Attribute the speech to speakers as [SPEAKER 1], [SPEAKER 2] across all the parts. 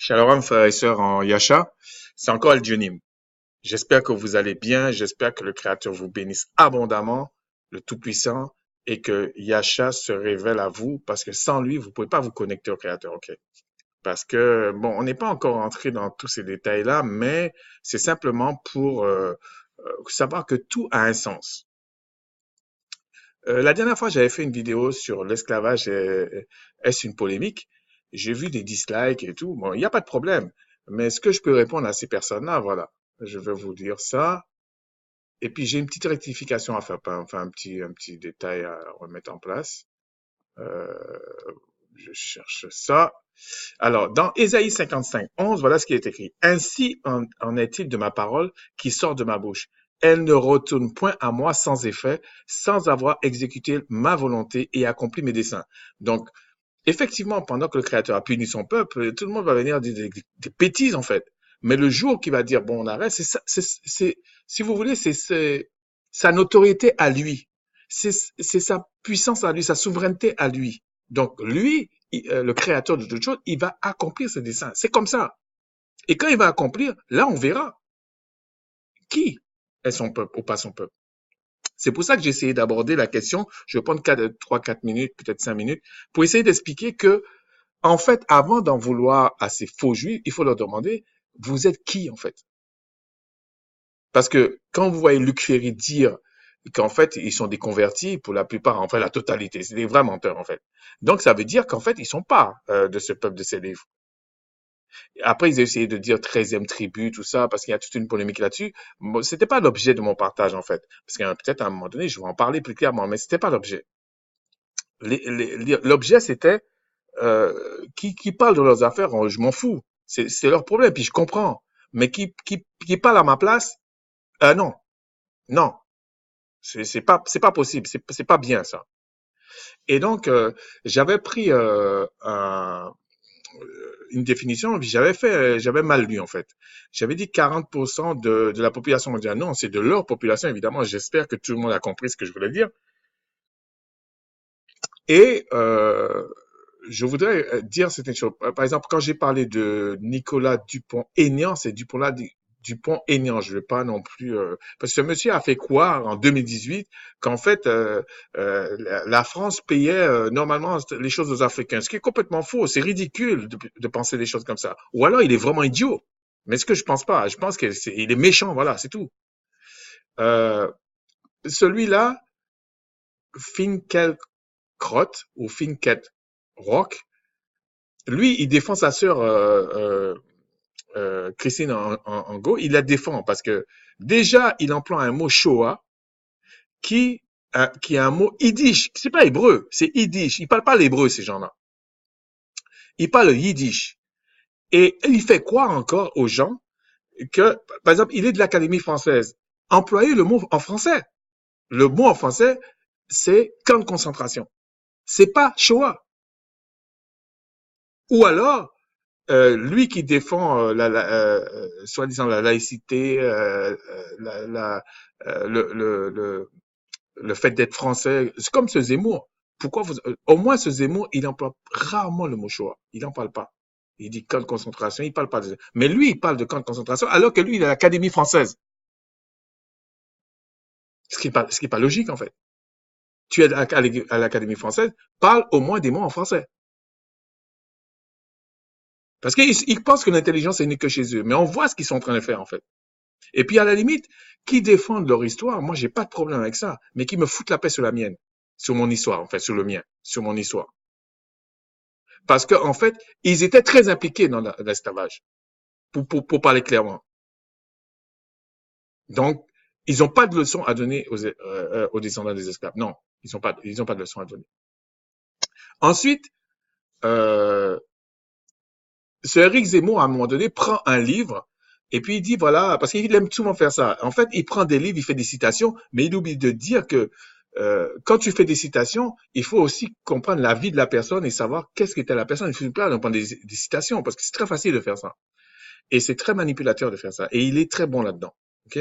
[SPEAKER 1] Shalom, frères et sœurs en Yasha, c'est encore El Dionim. J'espère que vous allez bien, j'espère que le Créateur vous bénisse abondamment, le Tout-Puissant, et que Yasha se révèle à vous, parce que sans lui, vous ne pouvez pas vous connecter au Créateur, ok? Parce que, bon, on n'est pas encore entré dans tous ces détails-là, mais c'est simplement pour savoir que tout a un sens. La dernière fois, j'avais fait une vidéo sur l'esclavage, est-ce une polémique? J'ai vu des dislikes et tout. Bon, il n'y a pas de problème. Mais est-ce que je peux répondre à ces personnes-là? Voilà. Je vais vous dire ça. Et puis, j'ai une petite rectification à faire, enfin, un petit détail à remettre en place. Euh, je cherche ça. Alors, dans Ésaïe 55, 11, voilà ce qui est écrit. Ainsi en est-il de ma parole qui sort de ma bouche. Elle ne retourne point à moi sans effet, sans avoir exécuté ma volonté et accompli mes desseins. Donc, effectivement, pendant que le Créateur a puni son peuple, tout le monde va venir dire des bêtises, en fait. Mais le jour qu'il va dire, bon, on arrête, c'est ça, si vous voulez, c'est sa notoriété à lui. C'est sa puissance à lui, sa souveraineté à lui. Donc, lui, le créateur de toutes choses, il va accomplir ses desseins. C'est comme ça. Et quand il va accomplir, là, on verra qui est son peuple ou pas son peuple. C'est pour ça que j'ai essayé d'aborder la question. Je vais prendre 3-4 minutes, peut-être 5 minutes, pour essayer d'expliquer que, en fait, avant d'en vouloir à ces faux juifs, il faut leur demander, vous êtes qui, en fait? Parce que quand vous voyez Luc Ferry dire qu'en fait, ils sont des convertis, pour la plupart, en fait, la totalité, c'est des vrais menteurs, en fait. Donc, ça veut dire qu'en fait, ils sont pas de ce peuple de ces livres. Après, ils ont essayé de dire 13e tribu, tout ça, parce qu'il y a toute une polémique là-dessus. Moi, c'était pas l'objet de mon partage, en fait. Parce que peut-être à un moment donné, je vais en parler plus clairement, mais c'était pas l'objet. L'objet, c'était qui parle de leurs affaires, je m'en fous. C'est leur problème, puis je comprends. Mais qui parle à ma place, non, non, c'est pas possible, c'est pas bien ça. Et donc, j'avais pris une définition, puis j'avais mal lu en fait. J'avais dit 40% de la population mondiale. Non, c'est de leur population, évidemment. J'espère que tout le monde a compris ce que je voulais dire. Et je voudrais dire certaines choses. Par exemple, quand j'ai parlé de Nicolas Dupont-Aignan, c'est Dupont-Aignan. Je ne vais pas non plus parce que ce monsieur a fait croire en 2018 qu'en fait la France payait normalement les choses aux Africains, ce qui est complètement faux. C'est ridicule de penser des choses comme ça. Ou alors il est vraiment idiot. Mais ce que je pense pas, je pense qu'il est méchant. Voilà, c'est tout. Euh, Celui-là, Finkielkraut ou Rock, lui, il défend sa sœur Christine Angot. Il la défend parce que déjà, il emploie un mot Shoah qui, qui est un mot yiddish. C'est pas hébreu, c'est yiddish. Ils parlent pas l'hébreu, ces gens-là. Ils parlent le yiddish. Et il fait croire encore aux gens que, par exemple, il est de l'Académie française. Employer le mot en français. Le mot en français, c'est camp de concentration. C'est pas Shoah. Ou alors, lui qui défend soi-disant la laïcité, le fait d'être français, c'est comme ce Zemmour. Pourquoi au moins ce Zemmour, il emploie rarement le mot Shoah. Il n'en parle pas. Il dit camp de concentration, il parle pas de. Mais lui, il parle de camp de concentration, alors que lui, il est à l'Académie française. Ce qui est pas logique en fait. Tu es à l'Académie française, parle au moins des mots en français. Parce qu'ils pensent que l'intelligence est née que chez eux. Mais on voit ce qu'ils sont en train de faire en fait. Et puis à la limite, qui défendent leur histoire, moi j'ai pas de problème avec ça, mais qui me foutent la paix sur la mienne, sur mon histoire, en fait, sur le mien, sur mon histoire. Parce qu'en en fait, ils étaient très impliqués dans l'esclavage, pour parler clairement. Donc, ils n'ont pas de leçon à donner aux descendants des esclaves. Non, ils ont pas de leçon à donner. Ensuite, euh, ce Eric Zemmour, à un moment donné, prend un livre et puis il dit, voilà, parce qu'il aime souvent faire ça. En fait, il prend des livres, il fait des citations, mais il oublie de dire que quand tu fais des citations, il faut aussi comprendre la vie de la personne et savoir qu'est-ce qu'était la personne. Il ne faut pas prendre des citations parce que c'est très facile de faire ça. Et c'est très manipulateur de faire ça. Et il est très bon là-dedans. Ok?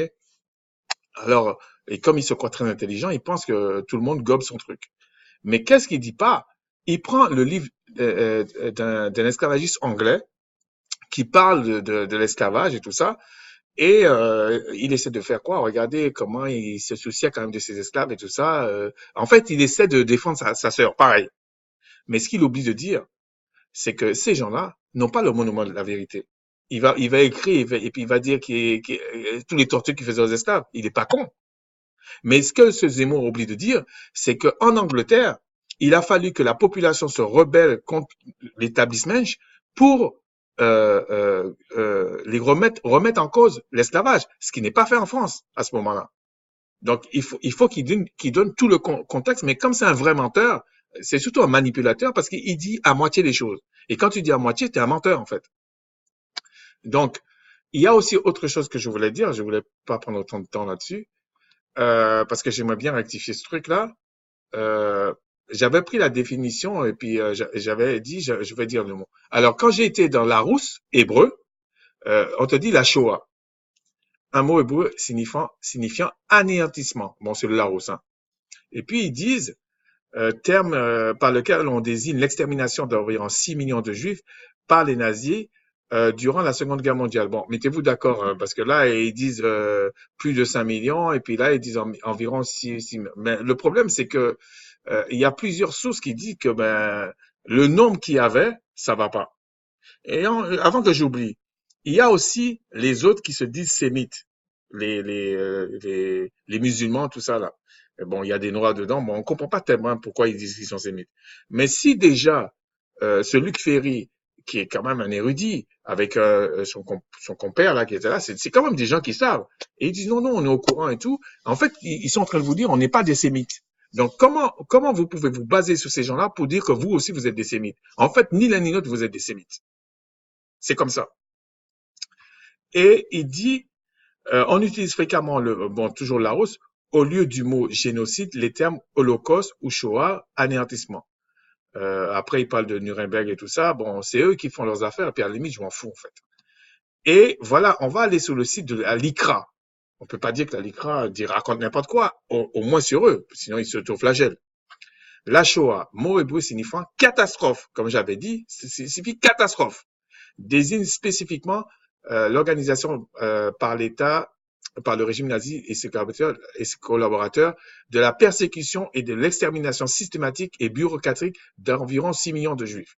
[SPEAKER 1] Alors, et comme il se croit très intelligent, il pense que tout le monde gobe son truc. Mais qu'est-ce qu'il dit pas? Il prend le livre d'un esclavagiste anglais qui parle de l'esclavage et tout ça. Et il essaie de faire quoi? Regardez comment il se souciait quand même de ses esclaves et tout ça. En fait, il essaie de défendre sa sœur, pareil. Mais ce qu'il oublie de dire, c'est que ces gens-là n'ont pas le monument de la vérité. Il va écrire et puis il va dire tous les tortures qu'il faisait aux esclaves. Il n'est pas con. Mais ce que ce Zemmour oublie de dire, c'est qu'en Angleterre, il a fallu que la population se rebelle contre l'établissement pour les remettre en cause l'esclavage, ce qui n'est pas fait en France à ce moment-là. Donc, il faut qu'il donne tout le contexte, mais comme c'est un vrai menteur, c'est surtout un manipulateur parce qu'il dit à moitié les choses. Et quand tu dis à moitié, tu es un menteur, en fait. Donc, il y a aussi autre chose que je voulais dire, je voulais pas prendre autant de temps là-dessus, parce que j'aimerais bien rectifier ce truc-là. Euh, J'avais pris la définition et puis j'avais dit, je vais dire le mot. Alors, quand j'ai été dans Larousse, hébreu, on te dit la Shoah, un mot hébreu signifiant anéantissement. Bon, c'est le Larousse, hein. Et puis, ils disent, terme par lequel on désigne l'extermination d'environ 6 millions de Juifs par les nazis durant la Seconde Guerre mondiale. Bon, mettez-vous d'accord, hein, parce que là, ils disent plus de 5 millions, et puis là, ils disent environ 6. Mais le problème, c'est que il y a plusieurs sources qui disent que le nombre qu'il y avait, ça va pas. Et avant que j'oublie, il y a aussi les autres qui se disent sémites, les musulmans, tout ça là. Et bon, il y a des noirs dedans, bon, on comprend pas tellement pourquoi ils disent qu'ils sont sémites. Mais si déjà ce Luc Ferry, qui est quand même un érudit, avec son compère là qui était là, c'est quand même des gens qui savent. Et ils disent non, non, on est au courant et tout. En fait, ils sont en train de vous dire, on n'est pas des sémites. Donc, comment vous pouvez vous baser sur ces gens-là pour dire que vous aussi vous êtes des sémites? En fait, ni l'un ni l'autre vous êtes des sémites. C'est comme ça. Et il dit, on utilise fréquemment toujours Larousse, au lieu du mot génocide, les termes holocauste ou Shoah, anéantissement. Après, il parle de Nuremberg et tout ça. Bon, c'est eux qui font leurs affaires, et puis à la limite, je m'en fous, en fait. Et voilà, on va aller sur le site de la LICRA. On peut pas dire que la LICRA raconte n'importe quoi, au moins sur eux, sinon ils s'autoflagellent. La Shoah, mot hébreu signifiant catastrophe, comme j'avais dit, signifie catastrophe, désigne spécifiquement l'organisation par l'État, par le régime nazi et ses collaborateurs, de la persécution et de l'extermination systématique et bureaucratique d'environ 6 millions de Juifs.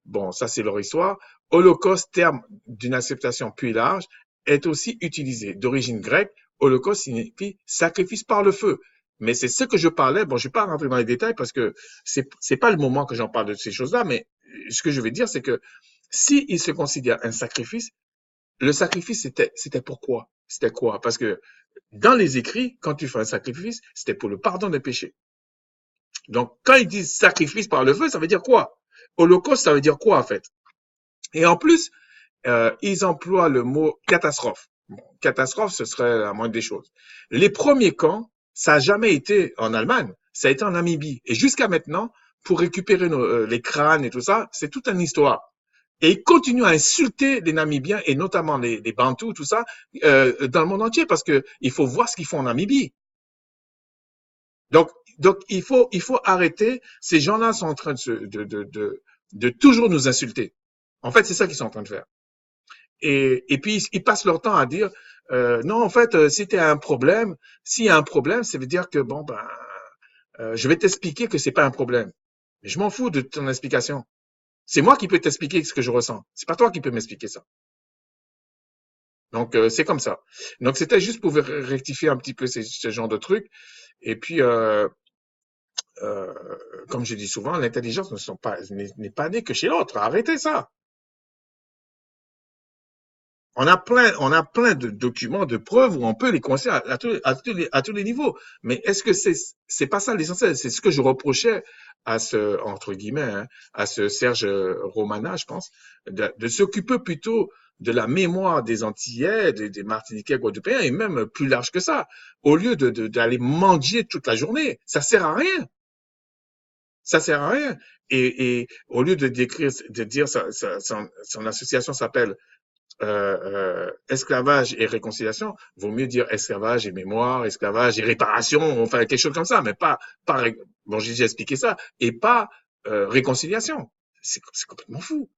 [SPEAKER 1] Bon, ça c'est leur histoire. Holocauste, terme d'une acceptation plus large, est aussi utilisé. D'origine grecque, holocauste signifie sacrifice par le feu. Mais c'est ce que je parlais. Bon, je ne vais pas rentrer dans les détails parce que c'est pas le moment que j'en parle de ces choses-là, mais ce que je vais dire, c'est que si il se considère un sacrifice, le sacrifice, c'était pourquoi? C'était quoi? Parce que dans les écrits, quand tu fais un sacrifice, c'était pour le pardon des péchés. Donc, quand ils disent sacrifice par le feu, ça veut dire quoi? Holocauste, ça veut dire quoi, en fait? Et en plus, ils emploient le mot catastrophe. Bon, catastrophe, ce serait la moindre des choses. Les premiers camps, ça n'a jamais été en Allemagne, ça a été en Namibie. Et jusqu'à maintenant, pour récupérer les crânes et tout ça, c'est toute une histoire. Et ils continuent à insulter les Namibiens et notamment les Bantous, tout ça, dans le monde entier parce que il faut voir ce qu'ils font en Namibie. Donc, donc il faut arrêter. Ces gens-là sont en train de toujours nous insulter. En fait, c'est ça qu'ils sont en train de faire. Et puis ils passent leur temps à dire non, en fait, si tu as un problème, s'il y a un problème, ça veut dire que bon ben, je vais t'expliquer que c'est pas un problème. Mais je m'en fous de ton explication. C'est moi qui peux t'expliquer ce que je ressens. C'est pas toi qui peux m'expliquer ça. Donc c'est comme ça. Donc c'était juste pour rectifier un petit peu ce genre de trucs. Et puis euh, comme je dis souvent, l'intelligence n'est pas née que chez l'autre. Arrêtez ça. On a plein de documents, de preuves où on peut les constater à tous les niveaux. Mais est-ce que c'est pas ça l'essentiel? C'est ce que je reprochais à ce, entre guillemets, hein, à ce Serge Romana, je pense, de s'occuper plutôt de la mémoire des Antillais, des Martiniquais, Guadeloupéens, et même plus large que ça, au lieu d'aller mendier toute la journée. Ça sert à rien. Ça sert à rien. Et au lieu de dire son association s'appelle esclavage et réconciliation, vaut mieux dire esclavage et mémoire, esclavage et réparation, enfin quelque chose comme ça, mais pas bon, j'ai déjà expliqué ça, et pas réconciliation. C'est complètement fou.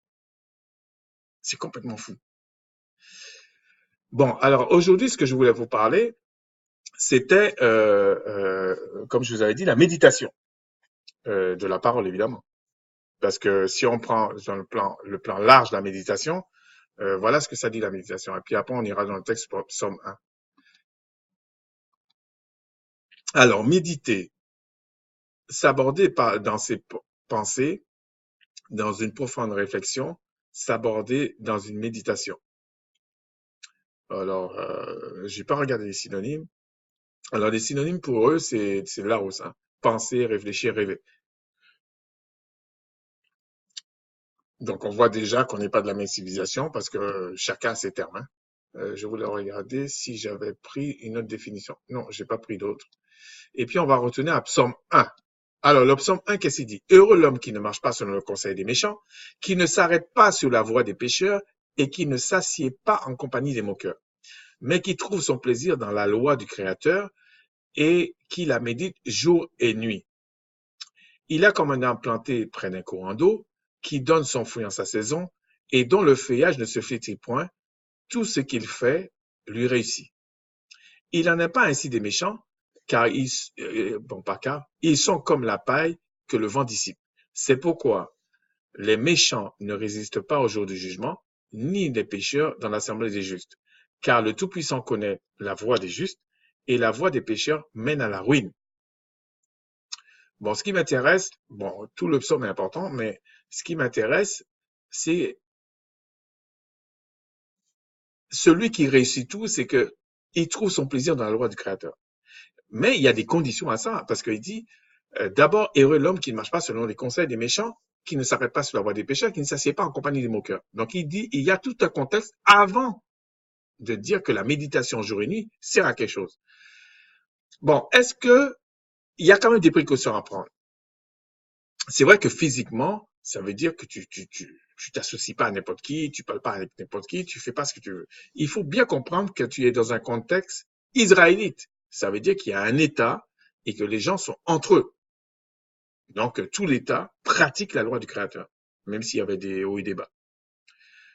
[SPEAKER 1] C'est complètement fou. Bon, alors aujourd'hui, ce que je voulais vous parler, c'était, comme je vous avais dit, la méditation de la parole, évidemment. Parce que si on prend dans le plan large de la méditation, voilà ce que ça dit la méditation. Et puis après, on ira dans le texte pour Psaume 1. Alors, méditer, s'aborder dans ses pensées, dans une profonde réflexion, s'aborder dans une méditation. Alors, j'ai pas regardé les synonymes. Alors, les synonymes pour eux, c'est le Larousse, hein. Penser, réfléchir, rêver. Donc, on voit déjà qu'on n'est pas de la même civilisation parce que chacun a ses termes, hein. Je voulais regarder si j'avais pris une autre définition. Non, j'ai pas pris d'autre. Et puis, on va retourner à Psaume 1. Alors, le Psaume 1, qu'est-ce qu'il dit? Heureux l'homme qui ne marche pas selon le conseil des méchants, qui ne s'arrête pas sur la voie des pécheurs et qui ne s'assied pas en compagnie des moqueurs, mais qui trouve son plaisir dans la loi du Créateur et qui la médite jour et nuit. Il a comme un arbre planté près d'un courant d'eau, qui donne son fruit en sa saison, et dont le feuillage ne se flétrit point, tout ce qu'il fait lui réussit. Il n'en est pas ainsi des méchants, car ils sont comme la paille que le vent dissipe. C'est pourquoi les méchants ne résistent pas au jour du jugement, ni les pécheurs dans l'assemblée des justes. Car le Tout-Puissant connaît la voie des justes, et la voie des pécheurs mène à la ruine. Bon, ce qui m'intéresse, bon, tout le psaume est important, mais ce qui m'intéresse, c'est celui qui réussit tout, c'est que il trouve son plaisir dans la loi du Créateur. Mais il y a des conditions à ça, parce qu'il dit, d'abord, heureux l'homme qui ne marche pas selon les conseils des méchants, qui ne s'arrête pas sur la voie des pécheurs, qui ne s'assied pas en compagnie des moqueurs. Donc il dit, il y a tout un contexte avant de dire que la méditation jour et nuit sert à quelque chose. Bon, est-ce que il y a quand même des précautions à prendre? C'est vrai que physiquement, ça veut dire que tu t'associes pas à n'importe qui, tu parles pas avec n'importe qui, tu fais pas ce que tu veux. Il faut bien comprendre que tu es dans un contexte israélite. Ça veut dire qu'il y a un État et que les gens sont entre eux. Donc, tout l'État pratique la loi du Créateur, même s'il y avait des hauts et des bas.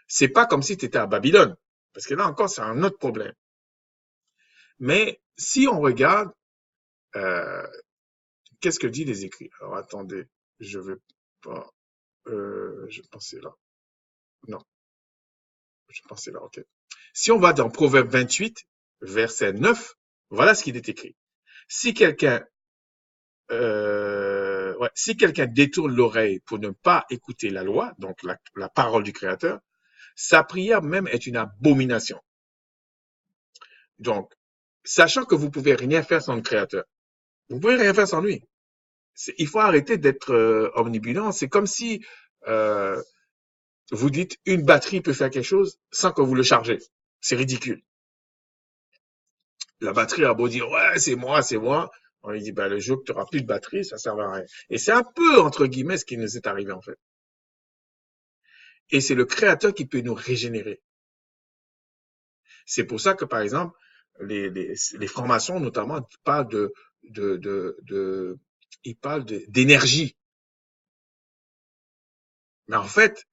[SPEAKER 1] C'est pas comme si tu étais à Babylone, parce que là encore, c'est un autre problème. Mais si on regarde, euh, qu'est-ce que dit les écrits? Alors, attendez, je vais pas, je pensais là. Non, je pensais là, ok. Si on va dans Proverbe 28, verset 9, voilà ce qu'il est écrit. Si quelqu'un si quelqu'un détourne l'oreille pour ne pas écouter la loi, donc la parole du Créateur, sa prière même est une abomination. Donc, sachant que vous pouvez rien faire sans le Créateur, vous pouvez rien faire sans lui. Il faut arrêter d'être omnibulant. C'est comme si euh, vous dites une batterie peut faire quelque chose sans que vous le chargez. C'est ridicule. La batterie a beau dire ouais c'est moi, c'est moi. On lui dit bah le jour que tu n'auras plus de batterie, ça ne sert à rien. Et c'est un peu entre guillemets ce qui nous est arrivé en fait. Et c'est le Créateur qui peut nous régénérer. C'est pour ça que, par exemple, les francs-maçons, notamment, parlent ils parlent d'énergie. Mais en fait,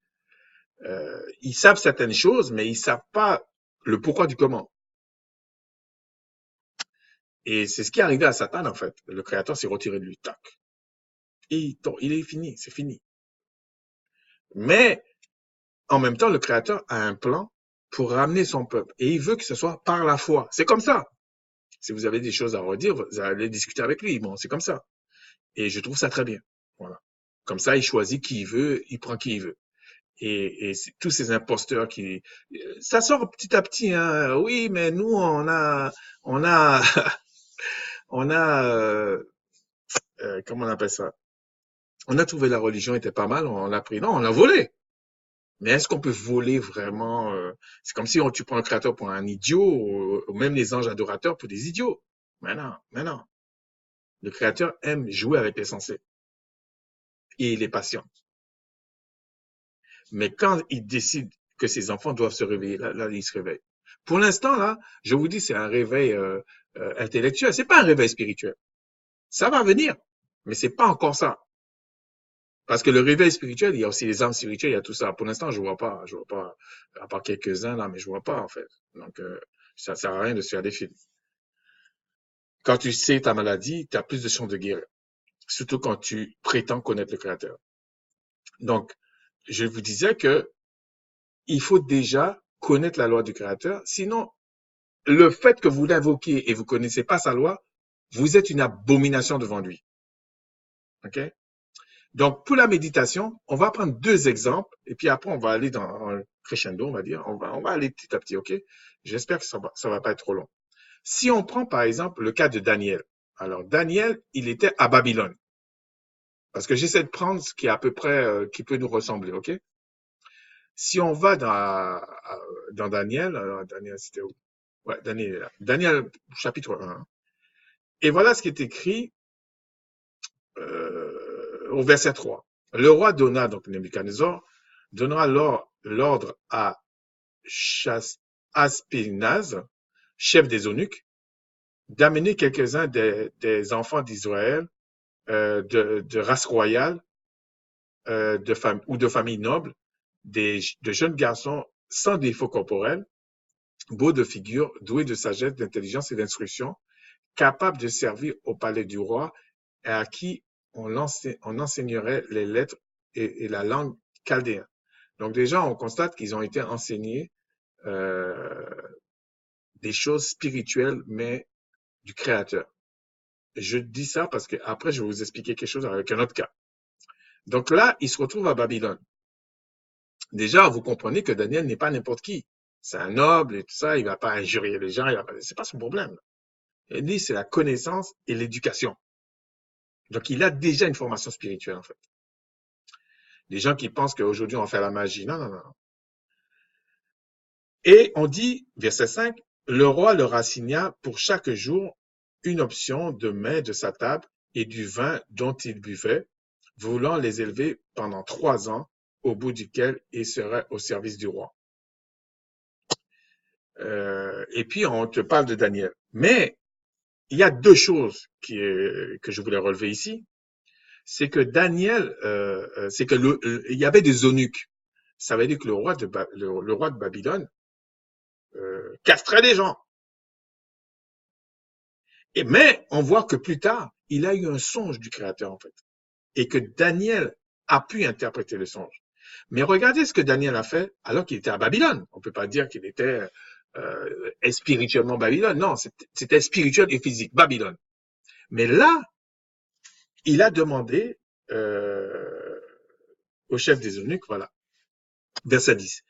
[SPEAKER 1] ils savent certaines choses, mais ils savent pas le pourquoi du comment. Et c'est ce qui est arrivé à Satan, en fait. Le Créateur s'est retiré de lui. Tac. Et il est fini, c'est fini. Mais, en même temps, le Créateur a un plan pour ramener son peuple. Et il veut que ce soit par la foi. C'est comme ça. Si vous avez des choses à redire, vous allez discuter avec lui. Bon, c'est comme ça. Et je trouve ça très bien. Voilà. Comme ça, il choisit qui il veut, il prend qui il veut. Et tous ces imposteurs qui, ça sort petit à petit. Hein. Oui, mais nous, on a, on a, comment on appelle ça? On a trouvé la religion était pas mal, on l'a pris. Non, on l'a volé. Mais est-ce qu'on peut voler vraiment c'est comme si tu prends un créateur pour un idiot, ou même les anges adorateurs pour des idiots. Mais non, mais non. Le créateur aime jouer avec les sensés et il est patient. Mais quand il décide que ses enfants doivent se réveiller, là, il se réveille. Pour l'instant, là, je vous dis, c'est un réveil intellectuel. C'est pas un réveil spirituel. Ça va venir, mais c'est pas encore ça. Parce que le réveil spirituel, il y a aussi les âmes spirituelles, il y a tout ça. Pour l'instant, je vois pas, à part quelques-uns là, mais je vois pas en fait. Donc, ça sert à rien de se faire des films. Quand tu sais ta maladie, tu as plus de chances de guérir. Surtout quand tu prétends connaître le Créateur. Donc, je vous disais que il faut déjà connaître la loi du Créateur. Sinon, le fait que vous l'invoquiez et vous connaissez pas sa loi, vous êtes une abomination devant lui. OK? Donc, pour la méditation, on va prendre deux exemples et puis après, on va aller dans un crescendo, on va dire. On va aller petit à petit, OK? J'espère que ça va pas être trop long. Si on prend, par exemple, le cas de Daniel. Alors, Daniel, il était à Babylone. Parce que j'essaie de prendre ce qui est à peu près, qui peut nous ressembler, OK? Si on va dans Daniel, alors Daniel, c'était où? Ouais, Daniel, Daniel, chapitre 1. Et voilà ce qui est écrit au verset 3. Le roi donna, donc Nebuchadnezzar, donnera l'ordre à Aspénaz, chef des eunuques, d'amener quelques-uns des enfants d'Israël de race royale ou de famille noble, de jeunes garçons sans défaut corporel, beaux de figure, doués de sagesse, d'intelligence et d'instruction, capables de servir au palais du roi et à qui on enseignerait les lettres et la langue chaldéenne. Donc déjà, on constate qu'ils ont été enseignés euh, des choses spirituelles, mais du Créateur. Je dis ça parce que après, je vais vous expliquer quelque chose avec un autre cas. Donc là, ils se retrouvent à Babylone. Déjà, vous comprenez que Daniel n'est pas n'importe qui. C'est un noble et tout ça, il va pas injurier les gens, c'est pas son problème. Il dit, c'est la connaissance et l'éducation. Donc, il a déjà une formation spirituelle, en fait. Les gens qui pensent qu'aujourd'hui, on va faire la magie. Non, non, non. Et on dit, verset 5, le roi leur assigna pour chaque jour une option de mets de sa table et du vin dont ils buvaient, voulant les élever pendant 3 ans, au bout duquel ils seraient au service du roi. Et puis, on te parle de Daniel. Mais il y a deux choses que je voulais relever ici. C'est que Daniel, c'est que il y avait des eunuques. Ça veut dire que le roi de Babylone castrait les gens. Mais on voit que plus tard, il a eu un songe du Créateur, en fait. Et que Daniel a pu interpréter le songe. Mais regardez ce que Daniel a fait alors qu'il était à Babylone. On ne peut pas dire qu'il était spirituellement Babylone. Non, c'était spirituel et physique, Babylone. Mais là, il a demandé au chef des eunuques, voilà, verset 10.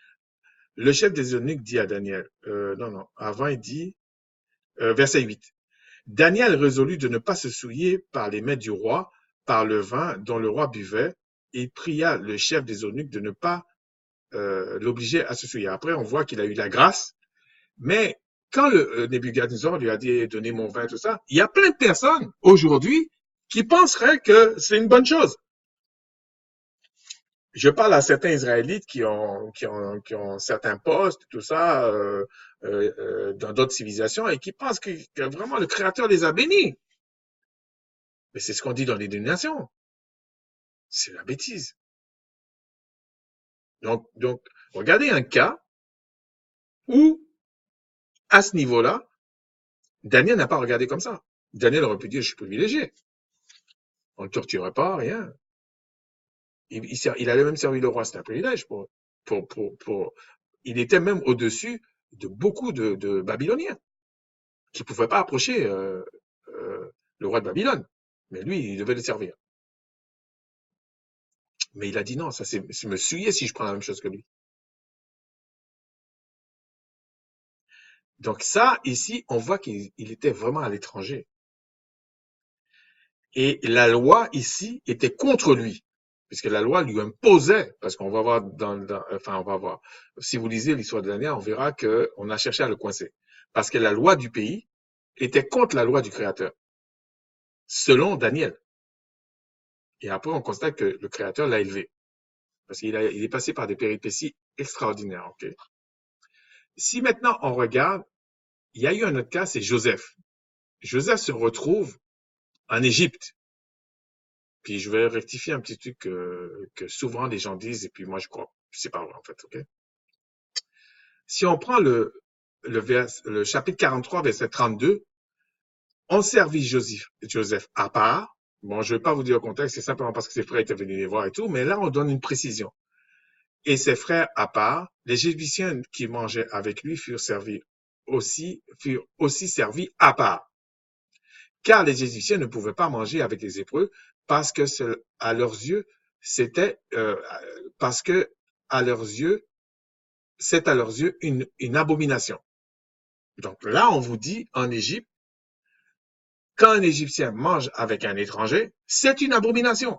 [SPEAKER 1] Le chef des eunuques dit à Daniel, non, avant il dit, verset 8. Daniel résolut de ne pas se souiller par les mains du roi, par le vin dont le roi buvait, et pria le chef des eunuques de ne pas l'obliger à se souiller. Après, on voit qu'il a eu la grâce, mais quand le Nebuchadnezzar lui a dit donnez mon vin, tout ça, il y a plein de personnes aujourd'hui qui penseraient que c'est une bonne chose. Je parle à certains Israélites qui ont certains postes, tout ça, dans d'autres civilisations et qui pensent que vraiment le Créateur les a bénis. Mais c'est ce qu'on dit dans les dénominations. C'est la bêtise. Donc, regardez un cas où, à ce niveau-là, Daniel n'a pas regardé comme ça. Daniel aurait pu dire, je suis privilégié. On ne le torturerait pas, rien. Il allait même servir le roi, c'était un privilège il était même au-dessus de beaucoup de Babyloniens qui ne pouvaient pas approcher le roi de Babylone. Mais lui, il devait le servir. Mais il a dit non, ça c'est me souiller si je prends la même chose que lui. Donc ça, ici, on voit qu'il était vraiment à l'étranger. Et la loi, ici, était contre lui. Puisque la loi lui imposait, parce qu'on va voir enfin, on va voir. Si vous lisez l'histoire de Daniel, on verra qu'on a cherché à le coincer. Parce que la loi du pays était contre la loi du Créateur. Selon Daniel. Et après, on constate que le Créateur l'a élevé. Parce il est passé par des péripéties extraordinaires. Okay? Si maintenant on regarde, il y a eu un autre cas, c'est Joseph. Joseph se retrouve en Égypte. Puis je vais rectifier un petit truc que souvent les gens disent, et puis moi je crois, c'est pas vrai en fait, ok? Si on prend le chapitre 43, verset 32, on servit Joseph à part. Bon, je ne vais pas vous dire le contexte, c'est simplement parce que ses frères étaient venus les voir et tout, mais là, on donne une précision. Et ses frères à part, les Égyptiens qui mangeaient avec lui furent aussi servis à part. Car les Égyptiens ne pouvaient pas manger avec les Hébreux parce que à leurs yeux, c'était, parce que à leurs yeux, c'est à leurs yeux une abomination. Donc là, on vous dit, en Égypte, quand un Égyptien mange avec un étranger, c'est une abomination.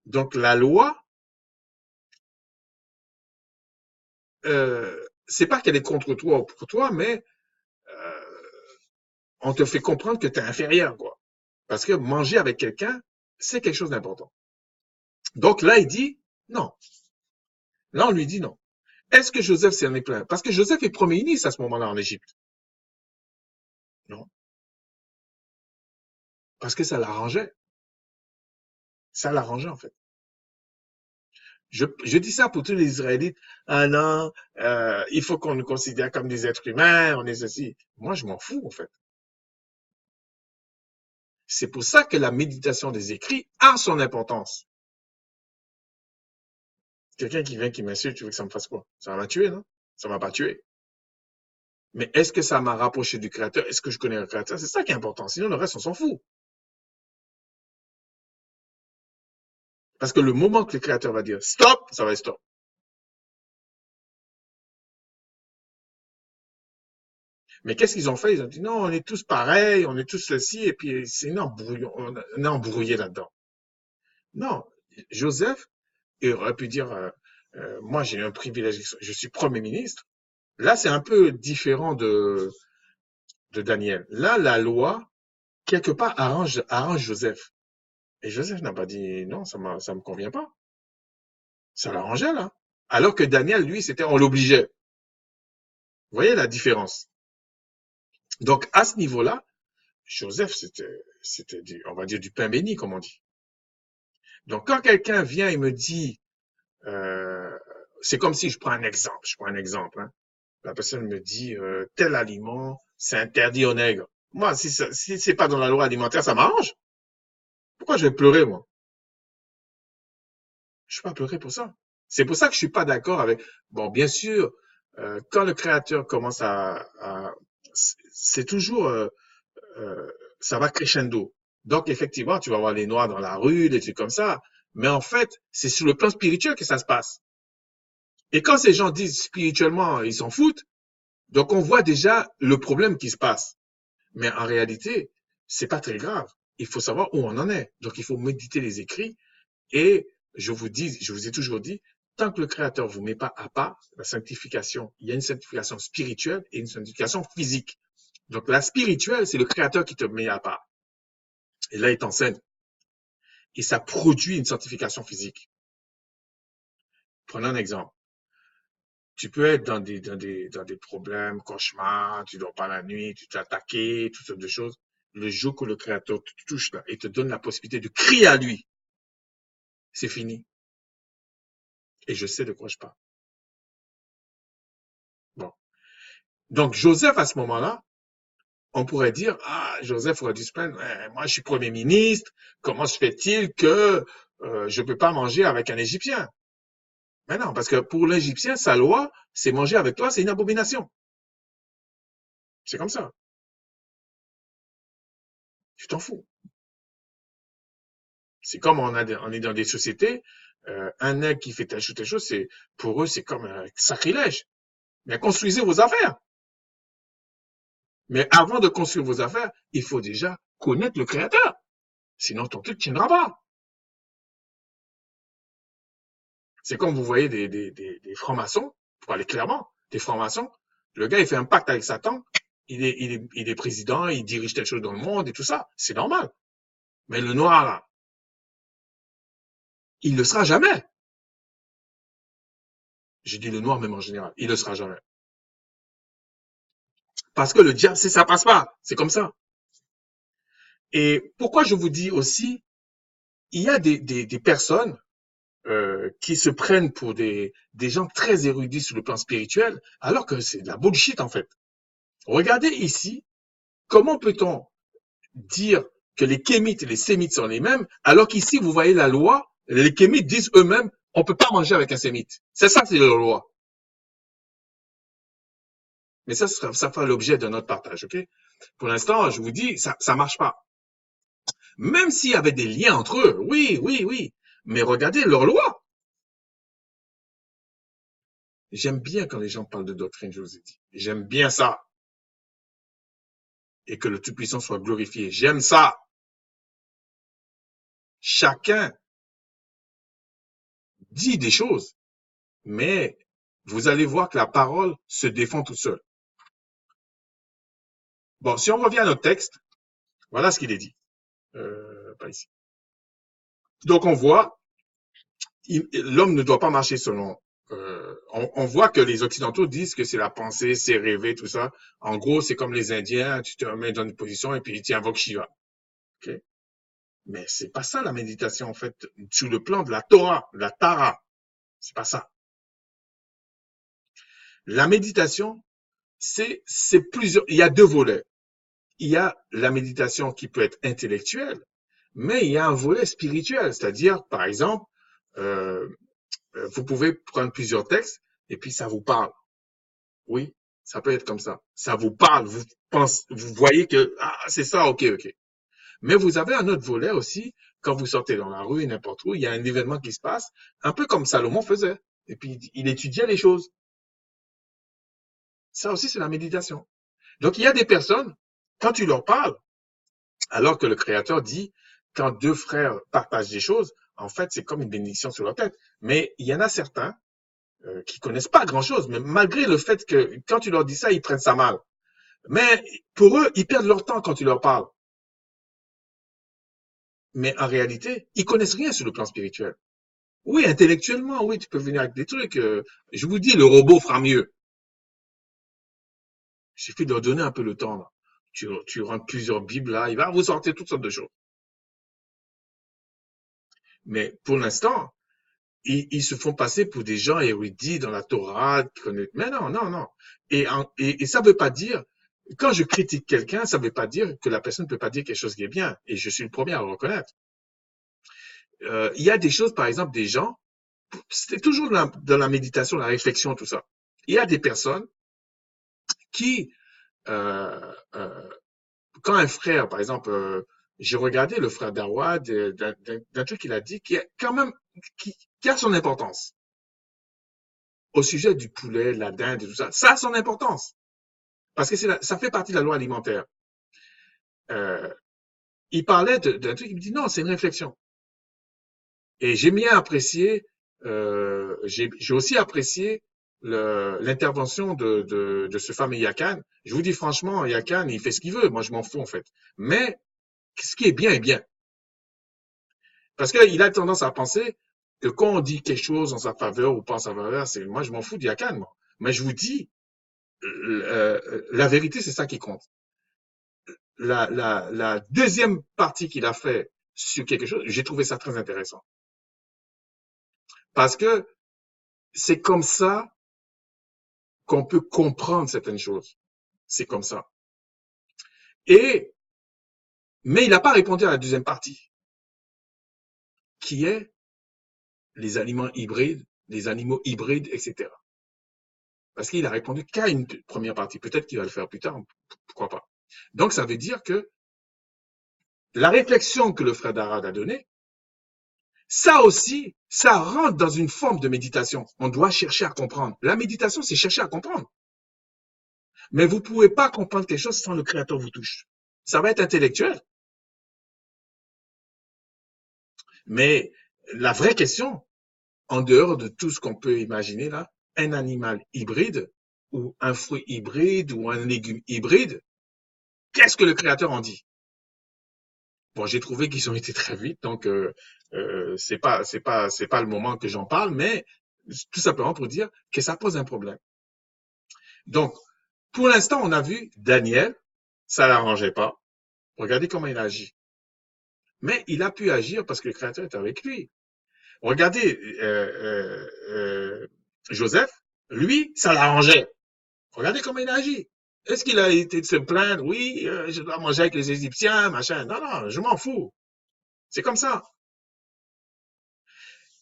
[SPEAKER 1] Donc la loi, c'est pas qu'elle est contre toi ou pour toi, mais on te fait comprendre que tu es inférieur, quoi. Parce que manger avec quelqu'un, c'est quelque chose d'important. Donc là, il dit non. Là, on lui dit non. Est-ce que Joseph s'en est plaint? Parce que Joseph est premier ministre à ce moment-là en Égypte. Non. Parce que ça l'arrangeait. Ça l'arrangeait, en fait. Je dis ça pour tous les Israélites. Ah non, il faut qu'on nous considère comme des êtres humains, on est ceci. Moi, je m'en fous, en fait. C'est pour ça que la méditation des écrits a son importance. Quelqu'un qui vient qui m'insulte, tu veux que ça me fasse quoi? Ça va me tuer, non? Ça m'a pas tué. Mais est-ce que ça m'a rapproché du Créateur? Est-ce que je connais le Créateur? C'est ça qui est important. Sinon, le reste, on s'en fout. Parce que le moment que le Créateur va dire stop, ça va être stop. Mais qu'est-ce qu'ils ont fait? Ils ont dit non, on est tous pareils, on est tous ceci, et puis c'est on est embrouillé là-dedans. Non, Joseph aurait pu dire moi j'ai un privilège, je suis Premier ministre. Là, c'est un peu différent de Daniel. Là, la loi, quelque part, arrange Joseph. Et Joseph n'a pas dit non, ça me convient pas. Ça l'arrangeait, là. Alors que Daniel, lui, c'était on l'obligeait. Vous voyez la différence? Donc, à ce niveau-là, Joseph, c'était on va dire du pain béni, comme on dit. Donc, quand quelqu'un vient et me dit, euh, c'est comme si je prends un exemple, hein. La personne me dit, tel aliment, c'est interdit aux nègres. Moi, si c'est pas dans la loi alimentaire, ça m'arrange. Pourquoi je vais pleurer, moi? Je ne vais pas pleurer pour ça. C'est pour ça que je suis pas d'accord avec. Bon, bien sûr, quand le créateur commence c'est toujours, euh, ça va crescendo. Donc, effectivement, tu vas voir les noirs dans la rue, des trucs comme ça. Mais en fait, c'est sur le plan spirituel que ça se passe. Et quand ces gens disent spirituellement, ils s'en foutent, donc on voit déjà le problème qui se passe. Mais en réalité, c'est pas très grave. Il faut savoir où on en est. Donc, il faut méditer les écrits. Et je vous ai toujours dit, tant que le Créateur vous met pas à part, la sanctification, il y a une sanctification spirituelle et une sanctification physique. Donc la spirituelle, c'est le Créateur qui te met à part. Et là, il t'enseigne. Et ça produit une sanctification physique. Prenons un exemple. Tu peux être dans des problèmes, cauchemars, tu dors pas la nuit, tu t'es attaqué, toutes sortes de choses. Le jour que le Créateur te touche là et te donne la possibilité de crier à lui, c'est fini. Et je sais de quoi je parle. Bon. Donc Joseph, à ce moment-là, on pourrait dire, ah, Joseph aurait dû se plaindre, moi je suis Premier ministre, comment se fait-il que je ne peux pas manger avec un Égyptien? Mais non, parce que pour l'Égyptien, sa loi, c'est manger avec toi, c'est une abomination. C'est comme ça. Tu t'en fous. C'est comme on est dans des sociétés, un nègre qui fait telle chose, pour eux, c'est comme un sacrilège. Mais construisez vos affaires. Mais avant de construire vos affaires, il faut déjà connaître le Créateur. Sinon, ton truc ne tiendra pas. C'est comme vous voyez des francs-maçons, pour aller clairement, des francs-maçons. Le gars, il fait un pacte avec Satan, il est président, il dirige telle chose dans le monde et tout ça. C'est normal. Mais le noir, là, il ne le sera jamais. J'ai dit le noir même en général, il ne le sera jamais. Parce que le diable, ça passe pas. C'est comme ça. Et pourquoi je vous dis aussi, il y a des personnes qui se prennent pour des gens très érudits sur le plan spirituel, alors que c'est de la bullshit en fait. Regardez ici, comment peut-on dire que les Kémites et les Sémites sont les mêmes, alors qu'ici, vous voyez la loi, les Kémites disent eux-mêmes, on ne peut pas manger avec un Sémite. C'est ça, c'est la loi. Mais ça fera l'objet d'un autre partage, ok? Pour l'instant, je vous dis, ça ne marche pas. Même s'il y avait des liens entre eux, oui, oui, oui. Mais regardez leur loi. J'aime bien quand les gens parlent de doctrine, je vous ai dit. J'aime bien ça. Et que le Tout-Puissant soit glorifié. J'aime ça. Chacun dit des choses, mais vous allez voir que la parole se défend toute seule. Bon, si on revient à notre texte, voilà ce qu'il est dit. Pas ici. Donc on voit, l'homme ne doit pas marcher selon. On voit que les Occidentaux disent que c'est la pensée, c'est rêver, tout ça. En gros, c'est comme les Indiens, tu te remets dans une position et puis tu invoques Shiva. Okay? Mais c'est pas ça la méditation en fait, sur le plan de la Torah, de la Tara. C'est pas ça. La méditation, c'est plusieurs. Il y a deux volets. Il y a la méditation qui peut être intellectuelle, mais il y a un volet spirituel, c'est-à-dire, par exemple, euh, vous pouvez prendre plusieurs textes et puis ça vous parle. Oui, ça peut être comme ça. Ça vous parle, vous pensez, vous voyez que ah, c'est ça, ok, ok. Mais vous avez un autre volet aussi, quand vous sortez dans la rue, n'importe où, il y a un événement qui se passe, un peu comme Salomon faisait. Et puis, il étudiait les choses. Ça aussi, c'est la méditation. Donc, il y a des personnes, quand tu leur parles, alors que le Créateur dit, quand deux frères partagent des choses, en fait, c'est comme une bénédiction sur leur tête. Mais il y en a certains qui connaissent pas grand-chose, mais malgré le fait que quand tu leur dis ça, ils prennent ça mal. Mais pour eux, ils perdent leur temps quand tu leur parles. Mais en réalité, ils connaissent rien sur le plan spirituel. Oui, intellectuellement, oui, tu peux venir avec des trucs. Je vous dis, le robot fera mieux. Il suffit de leur donner un peu le temps. Là. Tu rentres plusieurs bibles là, il va vous sortir toutes sortes de choses. Mais pour l'instant, ils se font passer pour des gens érudits dans la Torah. Mais non, non, non. Et ça ne veut pas dire, quand je critique quelqu'un, ça ne veut pas dire que la personne ne peut pas dire quelque chose qui est bien. Et je suis le premier à le reconnaître. Il y a des choses, par exemple, des gens, c'est toujours dans la méditation, la réflexion, tout ça. Il y a des personnes qui, euh, euh, quand un frère, par exemple, j'ai regardé le frère Darwad d'un truc qu'il a dit qui est quand même, qui a son importance. Au sujet du poulet, de la dinde et tout ça, ça a son importance. Parce que ça fait partie de la loi alimentaire. Euh, il parlait d'un truc, il me dit non, c'est une réflexion. Et j'ai bien apprécié, j'ai aussi apprécié l'intervention de ce fameux Yakan. Je vous dis franchement, Yakan, il fait ce qu'il veut. Moi, je m'en fous, en fait. Mais ce qui est bien est bien. Parce qu'il a tendance à penser que quand on dit quelque chose en sa faveur ou pas en sa faveur, c'est moi, je m'en fous de Yakan, moi. Mais je vous dis, la vérité, c'est ça qui compte. La deuxième partie qu'il a fait sur quelque chose, j'ai trouvé ça très intéressant. Parce que c'est comme ça qu'on peut comprendre certaines choses. C'est comme ça. Et, mais il n'a pas répondu à la deuxième partie, qui est les aliments hybrides, les animaux hybrides, etc. Parce qu'il a répondu qu'à une première partie. Peut-être qu'il va le faire plus tard, pourquoi pas. Donc, ça veut dire que la réflexion que le frère Darad a donnée, ça aussi, ça rentre dans une forme de méditation. On doit chercher à comprendre. La méditation, c'est chercher à comprendre. Mais vous ne pouvez pas comprendre quelque chose sans le Créateur vous touche. Ça va être intellectuel. Mais la vraie question, en dehors de tout ce qu'on peut imaginer là, un animal hybride ou un fruit hybride ou un légume hybride, qu'est-ce que le Créateur en dit? Bon, j'ai trouvé qu'ils ont été très vite, donc c'est pas le moment que j'en parle, mais tout simplement pour dire que ça pose un problème. Donc, pour l'instant, on a vu Daniel, ça l'arrangeait pas. Regardez comment il agit. Mais il a pu agir parce que le Créateur est avec lui. Regardez Joseph, lui, ça l'arrangeait. Regardez comment il a agi. Est-ce qu'il a été de se plaindre? Oui, je dois manger avec les Égyptiens, machin. Non, non, je m'en fous. C'est comme ça.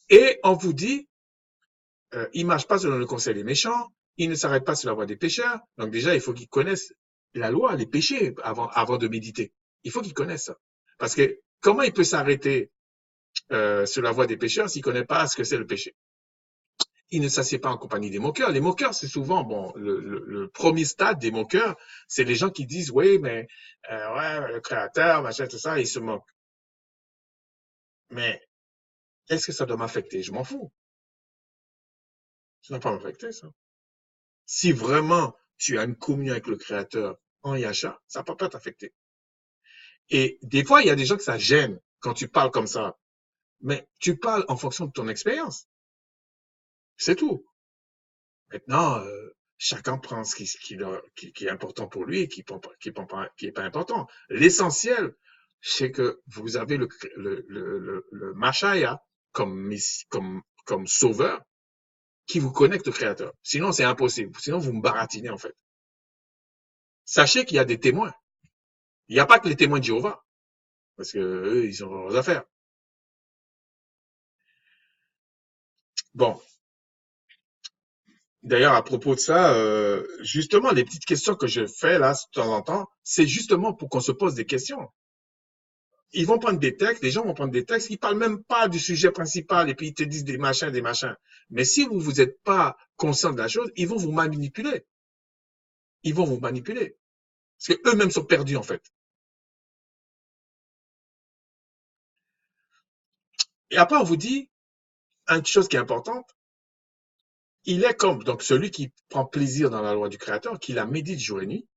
[SPEAKER 1] Et on vous dit, il ne marche pas selon le conseil des méchants, il ne s'arrête pas sur la voie des pécheurs. Donc déjà, il faut qu'il connaisse la loi, les péchés avant de méditer. Il faut qu'il connaisse ça. Parce que comment il peut s'arrêter sur la voie des pécheurs s'il ne connaît pas ce que c'est le péché? Il ne s'assied pas en compagnie des moqueurs. Les moqueurs, c'est souvent, bon, le premier stade des moqueurs, c'est les gens qui disent, oui, mais ouais, le créateur, machin, tout ça, ils se moquent. Mais est-ce que ça doit m'affecter? Je m'en fous. Ça ne doit pas m'affecter, ça. Si vraiment tu as une communion avec le créateur en Yacha, ça ne peut pas t'affecter. Et des fois, il y a des gens que ça gêne quand tu parles comme ça. Mais tu parles en fonction de ton expérience. C'est tout. Maintenant, chacun prend qui est important pour lui et qui est pas important. L'essentiel, c'est que vous avez le Machaya comme sauveur qui vous connecte au Créateur. Sinon, c'est impossible. Sinon, vous me baratinez, en fait. Sachez qu'il y a des témoins. Il n'y a pas que les témoins de Jéhovah. Parce que eux, ils ont leurs affaires. Bon. D'ailleurs, à propos de ça, justement, les petites questions que je fais là, de temps en temps, c'est justement pour qu'on se pose des questions. Ils vont prendre des textes, les gens vont prendre des textes, ils parlent même pas du sujet principal et puis ils te disent des machins, des machins. Mais si vous êtes pas conscient de la chose, ils vont vous manipuler. Ils vont vous manipuler. Parce qu'eux-mêmes sont perdus, en fait. Et après, on vous dit une chose qui est importante. Il est comme, donc, celui qui prend plaisir dans la loi du Créateur, qui la médite jour et nuit.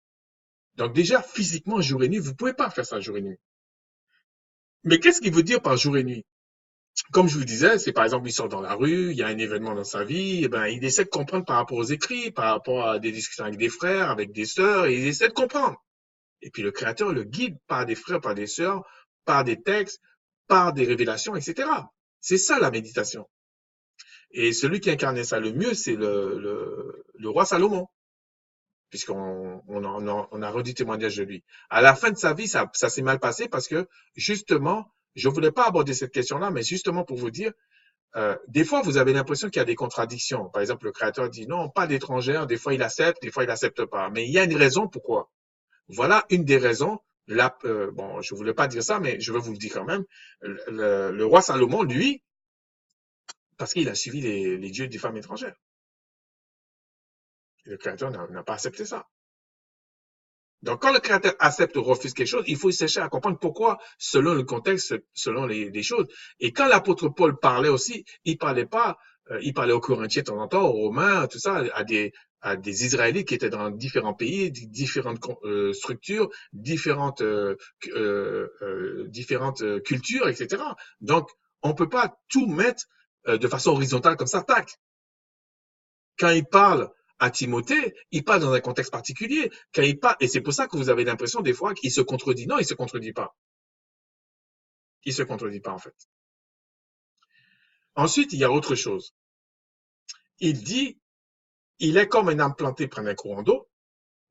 [SPEAKER 1] Donc, déjà, physiquement, jour et nuit, vous pouvez pas faire ça jour et nuit. Mais qu'est-ce qu'il veut dire par jour et nuit? Comme je vous disais, c'est par exemple, il sort dans la rue, il y a un événement dans sa vie, et ben, il essaie de comprendre par rapport aux écrits, par rapport à des discussions avec des frères, avec des sœurs, et il essaie de comprendre. Et puis le Créateur le guide par des frères, par des sœurs, par des textes, par des révélations, etc. C'est ça la méditation. Et celui qui incarnait ça le mieux, c'est le roi Salomon, puisqu'on on a rendu témoignage de lui. À la fin de sa vie, ça s'est mal passé parce que justement, je ne voulais pas aborder cette question-là, mais justement pour vous dire, des fois, vous avez l'impression qu'il y a des contradictions. Par exemple, le créateur dit non, pas d'étrangers. Des fois il accepte pas. Mais il y a une raison pourquoi. Voilà une des raisons. Là, bon, je voulais pas dire ça, mais je vais vous le dire quand même. Le roi Salomon, lui, parce qu'il a suivi les dieux des femmes étrangères. Le créateur n'a pas accepté ça. Donc, quand le créateur accepte ou refuse quelque chose, il faut chercher à comprendre pourquoi, selon le contexte, selon les choses. Et quand l'apôtre Paul parlait aussi, il parlait aux Corinthiens de temps en temps, aux Romains, tout ça, à des Israélites qui étaient dans différents pays, différentes structures, différentes cultures, etc. Donc, on peut pas tout mettre de façon horizontale comme ça, tac. Quand il parle à Timothée, il parle dans un contexte particulier. Quand il parle, et c'est pour ça que vous avez l'impression des fois qu'il se contredit. Non, il se contredit pas. Il se contredit pas en fait. Ensuite, il y a autre chose. Il dit, il est comme un âme plantée près d'un courant d'eau.